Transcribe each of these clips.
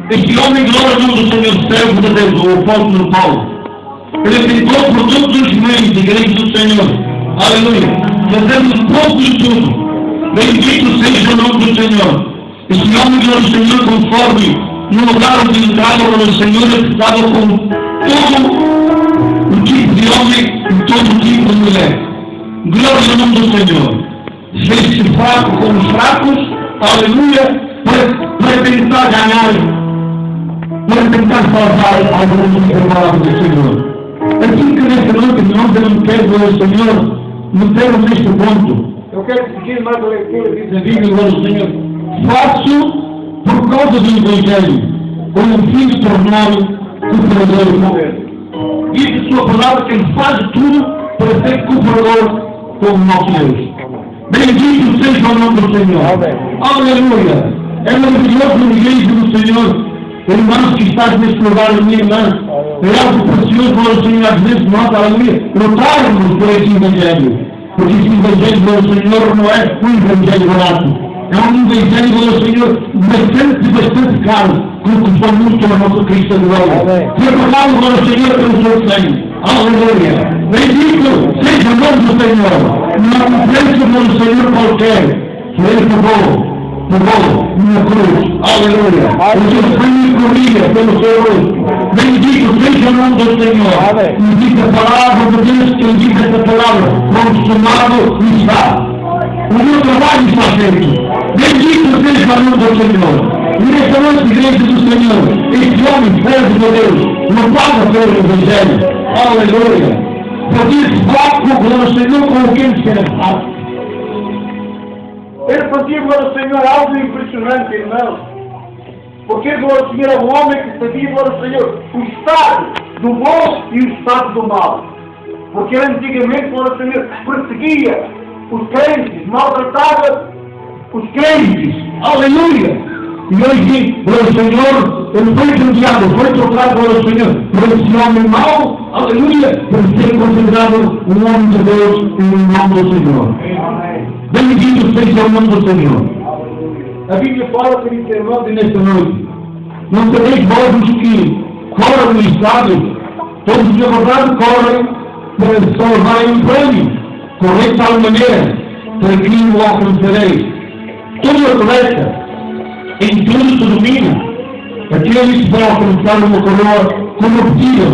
Este homem, glória ao nome do Senhor, servo de Deus, o apóstolo Paulo, ele tentou por todos os meios de igreja do Senhor, aleluia, fazendo um pouco de tudo. Bendito seja o nome do Senhor. Este homem, glória ao Senhor, conforme no lugar onde entrava, glória ao Senhor, ele estava com todo o tipo de homem e todo o tipo de mulher. Glória ao nome do Senhor. Fez-se fraco com os fracos, aleluia, para tentar ganhar, para tentar salvar alguns da palavra do Senhor. Assim que nesta noite nós não queremos ao Senhor, metemos neste ponto. Eu quero seguir mais a leitura, diz a Bíblia, glória ao Senhor. Faço por causa do Evangelho, como um filho tornado cooperador com ele. Diz a sua palavra que ele faz tudo para ser cooperador com o nosso Deus. Bendito seja o nome do Senhor. Aleluia. É maravilhoso na igreja do Senhor. Irmãos que estás neste lugar, minha irmã, é algo precioso para o Senhor, às vezes nós, aleluia, lutarmos por esse Evangelho. Porque esse Evangelho do Senhor não é um Evangelho barato. É um Evangelho do Senhor bastante caro, como custou muito a nossa Cristo de glória. Foi pagado para o Senhor pelo seu sangue. Aleluia. Bendito seja o nome do Senhor. Não preço pelo Senhor qualquer. Ele pagou na cruz, aleluia, o seu sangue corria pelo seu rosto. Bendito seja o nome do Senhor. E diz a palavra de Deus, que diz essa palavra, consumado está. O meu trabalho está feito. Bendito seja o nome do Senhor. E nessa noite, igreja do Senhor, este homem, servo de Deus, não paga pelo Evangelho, aleluia. Porque esse foco, glória ao Senhor, com o que ele quer fazer. Ele fazia, glória ao Senhor, algo impressionante, irmãos. Porque, glória ao Senhor, é um homem que sabia, glória ao Senhor, o estado do bom e o estado do mal. Porque ele antigamente, glória ao Senhor, perseguia os crentes, maltratava os crentes. Aleluia! E hoje, glória ao Senhor, ele foi cambiado, foi trocado, glória ao Senhor, por esse homem mau, aleluia, por ser considerado um homem de Deus e um nome do Senhor. Bendito seja o nome do Senhor. A Bíblia fala, queridos irmãos, nesta noite, não tereis vós os que correm no estado, todos de verdade correm para salvarem um prêmio, correi de tal maneira, para que o alcançareis. Todo atleta, em tudo se domina, aquele que vai alcançar uma coroa corruptível,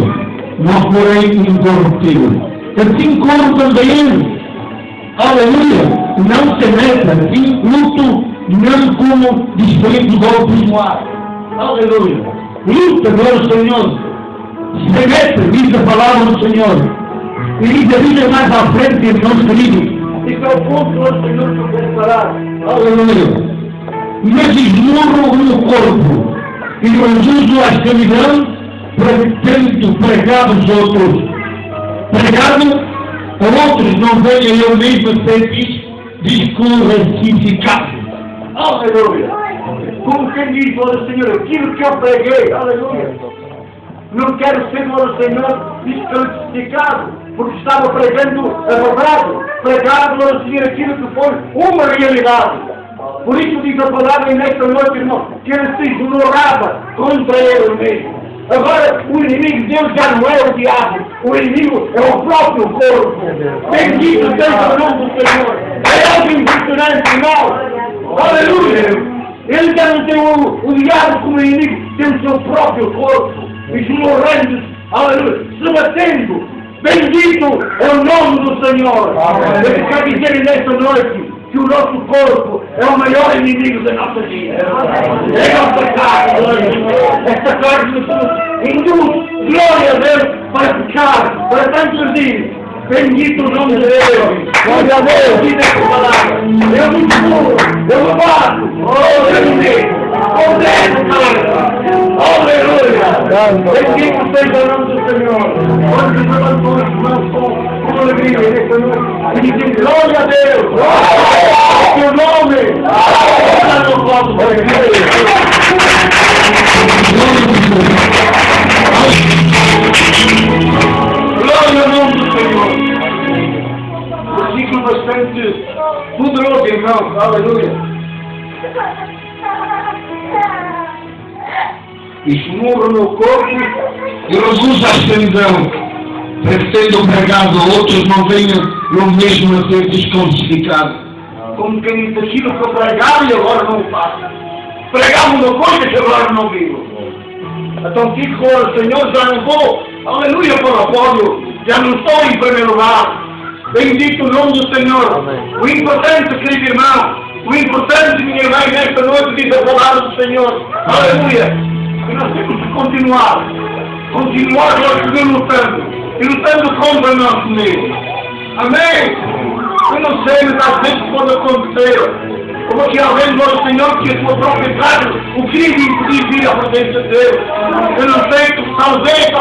não porém incorruptível. Assim corro também eu. Aleluia! Não se meta, assim luto, não como diferente golpes no ar. Aleluia! Luta pelo Senhor. Se meta, diz a palavra do Senhor. E diz a Bíblia mais à frente, irmãos queridos. Isso é o ponto que o Senhor nos quer falar. Aleluia! Mas esmurro no corpo e reduzo a escravidão para que tento pregar os outros. Pregado a outros não venha eu mesmo a ser desclassificado. Aleluia! Como quem diz, glória ao Senhor, aquilo que eu preguei, aleluia! Não quero ser, glória ao Senhor, desclassificado, porque estava pregando a verdade, pregado, glória ao Senhor, aquilo que foi uma realidade. Por isso diz a palavra nesta noite, irmão, que ele se ignorava contra ele mesmo. Agora, o inimigo de Deus já não é o diabo, o inimigo é o próprio corpo. Bendito seja o nome do Senhor. É algo impressionante, irmão. Aleluia! Ele já não tem o diabo como inimigo, tem o seu próprio corpo, esmorrendo, aleluia, se batendo. Bendito é o nome do Senhor. Ele quer dizer nesta noite que o nosso corpo é o maior inimigo da nossa vida. É a nossa carne. Esta carne nos induz, glória a Deus, para pecar, para transgredir. Bendito o nome de Deus. Glória a Deus. Diz esta palavra. Eu me descubro, eu me bato, eu me digo, condeno carne. Aleluia. Bendito seja o nome do Senhor. Quando se levantou as mãos com alegria nesta noite, e diz glória a Deus. Teu nome está no vosso glória ao nome do Senhor. Versículo bastante poderoso, irmãos. Aleluia. esmurro no corpo e reduzo a ascensão, para que sendo pregado a outros não venham no mesmo a ser desclassificado. Como quem diz aquilo que eu pregava e agora não o faço. Pregava uma coisa que agora não vivo. Então fico com o Senhor, já não vou, aleluia, para o apoio, já não estou em primeiro lugar. Bendito o nome do Senhor. Amém. O importante, querido irmão, o importante, minha irmã, nesta noite diz a palavra do Senhor. Aleluia. E nós temos que continuar lutando. E lutando contra o nosso medo. Amém? Eu não sei, mas às vezes pode acontecer. Como que alguém glória ao Senhor que a sua própria carne o queria impedir vir à presença de Deus. Eu não sei, talvez, a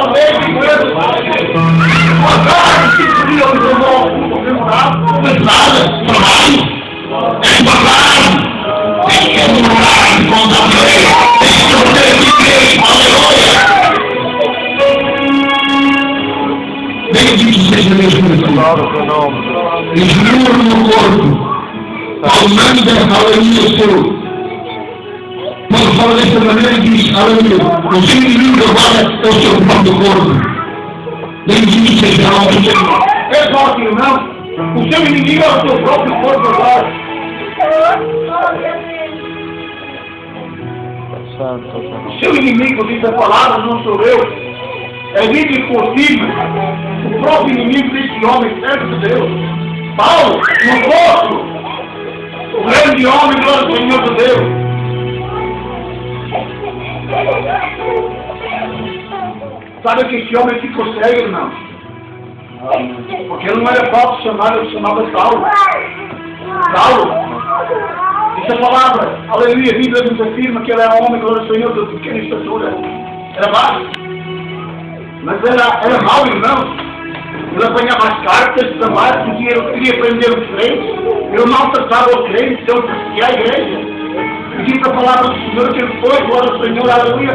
carne que seria o seu nome, mas nada, trabalho, é trabalho, tem que adorar contra a lei, tem que fazer de Deus, aleluia. Bendito seja Deus por isso. Esmurro no corpo. Palmando, aleluia, seu. Quando fala dessa maneira, diz, aleluia, o seu inimigo agora é o seu próprio corpo. Bendito seja o nome do Senhor. É só aquilo, não? O seu inimigo é o seu próprio corpo agora. O seu inimigo, diz a palavra, não sou eu. É bíblico possível. O próprio inimigo desse homem, servo de Deus. Paulo, no apóstolo. O grande homem, glória ao Senhor de Deus. Sabe que esse homem ficou cego, irmão? Porque ele não era Paulo chamado, ele chamava Saulo. Saulo. Essa palavra, aleluia, a Bíblia nos afirma que ele era um homem, glória ao Senhor, de pequena estatura. Era baixo. Mas era mau, irmão. Ele apanhava as cartas, também, queria prender os crentes. Ele maltratava os crentes, ele perseguia a igreja. E diz a palavra do Senhor que ele foi, glória ao Senhor, aleluia.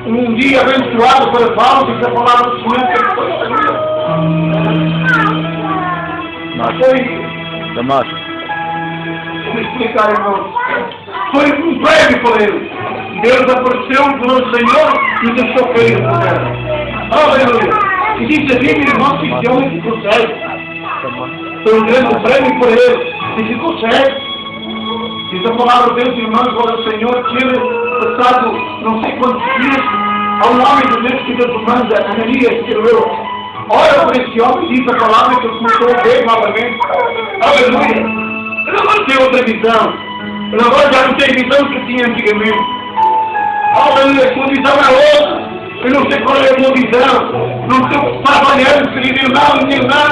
Um dia abençoado para Paulo, diz a palavra do Senhor que ele foi, aleluia. Vou explicar, irmão. Foi um prédio por ele. Deus apareceu, glória ao Senhor, e deixou cair no poder. Aleluia. E diz a Bíblia, irmão, que esse homem ficou cego. Foi um grande prêmio por ele. E ficou cego. Diz a palavra de Deus, irmãos, glória ao Senhor, que ele, passado não sei quantos dias, ao nome de Deus que Deus manda, Ananias escreveu. Ora por esse homem, diz a palavra que ele começou a ver novamente. Aleluia. Ele agora tem outra visão. Ele agora já não tem visão que tinha antigamente. Aleluia, a sua visão é outra. Eu não sei qual é a minha visão. Não sei o que está avaliando, querido irmão, minha irmã.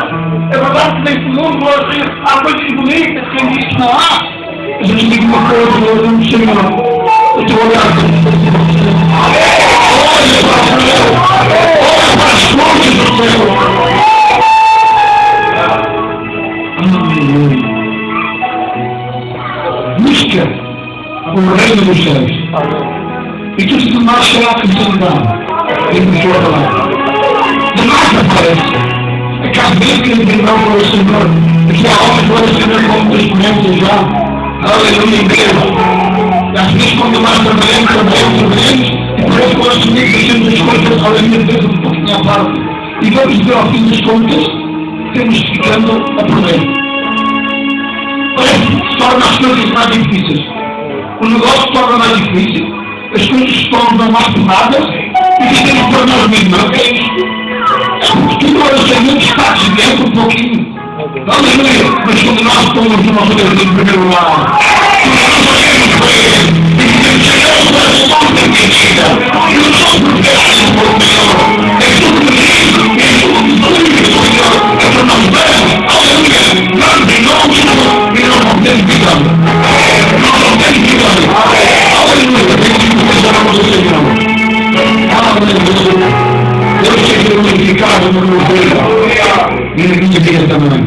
É verdade que neste mundo hoje há coisas bonitas, quem diz que não há. Mas eu te digo uma coisa, eu não sei não. Eu estou olhando. Olha para o céu. Olha para as fontes do céu. Busca o reino dos céus. E tudo que mais será acrescentado. Em sua palavra. Demais aparece. A cabeça que ele tem para o Senhor. Que a alma para o Senhor como dos clientes já. Aleluia, Deus. E às vezes quando nós trabalhamos. E por isso nós temos as coisas, aleluia, Deus, um pouquinho à parte. E vamos ver ao fim das contas, temos ficando a perder. Parece que se torna as coisas mais difíceis. O negócio se torna mais difícil. As coisas se tornam mais pesadas. E dizemos para nós mesmos, não é isto? É porque tudo o Senhor está dentro um pouquinho. Aleluia! Mas quando nós estamos no nosso Deus em primeiro lugar, nós olhamos para Ele e dizemos, Senhor, nós somos a minha vida. Eu não sou profeta por o Senhor. É tudo preciso, é tudo do Senhor. É para nós vermos, aleluia! Nós em nome do Senhor e nós não temos visão. Nós não temos visão. Aleluia! Bendito seja o nome do Senhor. Aleluia. Deus seja glorificado no meu Deus. E na minha vida também.